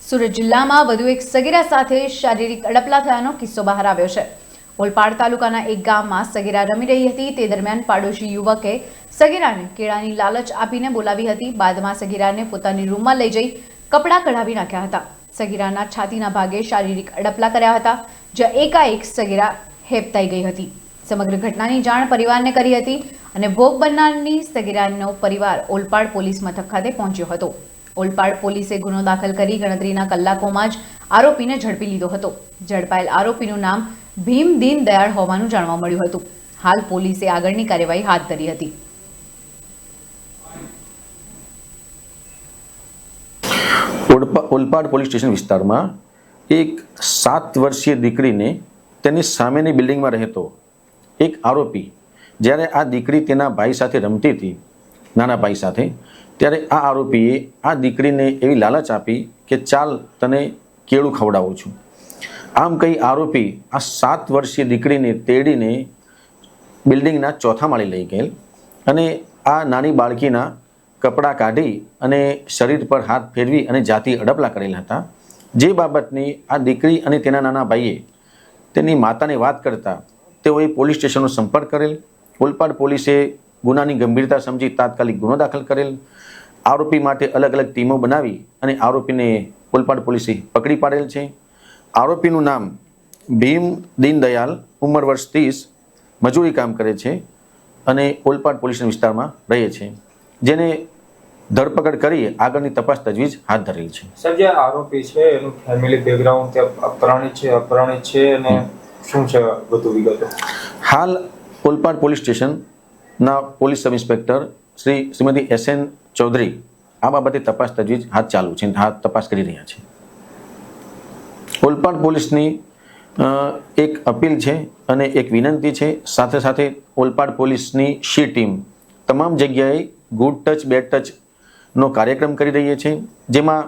સુરત જિલ્લામાં વધુ એક સગીરા સાથે શારીરિક અડપલા થયાનો કિસ્સો બહાર આવ્યો છે। ઓલપાડ તાલુકાના એક ગામમાં સગીરા રમી રહી હતી તે દરમિયાન પાડોશી યુવકે સગીરાને કેળાની લાલચ આપીને બોલાવી હતી। બાદમાં સગીરાને પોતાની રૂમમાં લઈ જઈ કપડાં કઢાવી નાખ્યા હતા। સગીરાના છાતીના ભાગે શારીરિક અડપલા કર્યા હતા, જ્યાં એકાએક સગીરા હેબતાઈ ગઈ હતી। સમગ્ર ઘટનાની જાણ પરિવારને કરી હતી અને ભોગ બનનારની સગીરાનો પરિવાર ઓલપાડ પોલીસ મથક ખાતે પહોંચ્યો હતો। ઓલપાડ પોલીસે ગુનો દાખલ કરી ગણતરીના કલાકોમાં જ આરોપીને ઝડપી લીધો હતો। ઝડપાયેલ આરોપીનું નામ ભીમ દીન દયાળ હોવાનું જાણવા મળ્યું હતું। હાલ પોલીસે આગળની કાર્યવાહી હાથ ધરી હતી। ઓલપાડ પોલીસ સ્ટેશન વિસ્તારમાં એક 7 વર્ષીય દીકરીને તેની સામેની બિલ્ડિંગમાં રહેતો એક આરોપી જ્યારે આ દીકરી તેના ભાઈ સાથે રમતી હતી, નાના ભાઈ સાથે, ત્યારે આ આરોપીએ આ દીકરીને એવી લાલચ આપી કે ચાલ તને કેળું ખવડાવું છું। આમ કહી આરોપી આ 7 વર્ષીય દીકરીને તેડીને બિલ્ડિંગના 4થા માળે લઈ ગયેલ અને આ નાની બાળકીના કપડાં કાઢી અને શરીર પર હાથ ફેરવી અને જાતિ અડપલા કરેલા હતા। જે બાબતની આ દીકરી અને તેના નાના ભાઈએ તેની માતાને વાત કરતા તેઓએ પોલીસ સ્ટેશનનો સંપર્ક કરેલ। ઓલપાડ પોલીસે ગુનાની ગંભીરતા સમજી તાત્કાલિક ગુનો દાખલ કરેલ। આરોપી માટે અલગ અલગ ટીમો બનાવી અને આરોપીને ઓલપાડ પોલીસે પકડી પાડેલ છે। આરોપીનું નામ ભીમ દીન દયાલ, ઉંમર વર્ષ 30, મજૂરી કામ કરે છે અને ઓલપાડ પોલીસના વિસ્તારમાં રહે છે, જેને ધરપકડ કરી આગળની તપાસ તજવીજ હાથ ધરેલ છે। સર, જે આરોપી છે એનું ફેમિલી બેકગ્રાઉન્ડ કે અપરિણિત છે અને શું છે વધુ વિગતો? હાલ ઓલપાડ પોલીસ સ્ટેશનના police sub inspector Shrimati SN Chaudhari આ બાબતે તપાસ તજવીજ હાથ ચાલુ છે, તપાસ કરી રહ્યા છે। ઓલપાડ પોલીસની એક અપીલ છે અને એક વિનંતી છે, સાથે સાથે ઓલપાડ પોલીસની સી ટીમ તમામ જગ્યાએ ગુડ ટચ બેડ ટચનો કાર્યક્રમ કરી રહી છે, જેમાં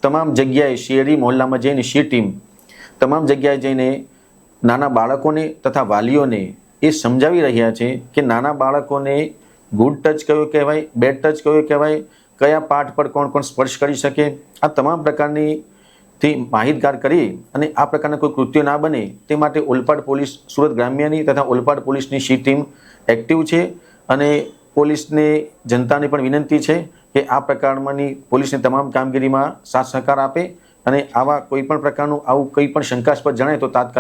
તમામ જગ્યાએ શેરી મહોલ્લામાં જઈને સી ટીમ તમામ જગ્યાએ જઈને નાના બાળકોને તથા વાલીઓને એ સમજાવી રહ્યા છે કે નાના બાળકોને ગુડ ટચ કયો કહેવાય, બેડ ટચ કયો કહેવાય, કયા પાર્ટ પર કોણ કોણ સ્પર્શ કરી શકે, આ તમામ પ્રકારની માહિતગાર કરી અને આ પ્રકારના કોઈ કૃત્યો ના બને તે માટે ઓલપાડ પોલીસ સુરત ગ્રામ્યની તથા ઓલપાડ પોલીસની સી ટીમ એક્ટિવ છે અને પોલીસને જનતાને પણ વિનંતી છે કે આ પ્રકારની પોલીસની તમામ કામગીરીમાં સાથ સહકાર આપે અને આવા કોઈ પણ પ્રકારનું આવું કોઈ પણ શંકાસ્પદ જણાય તો તાત્કાલિક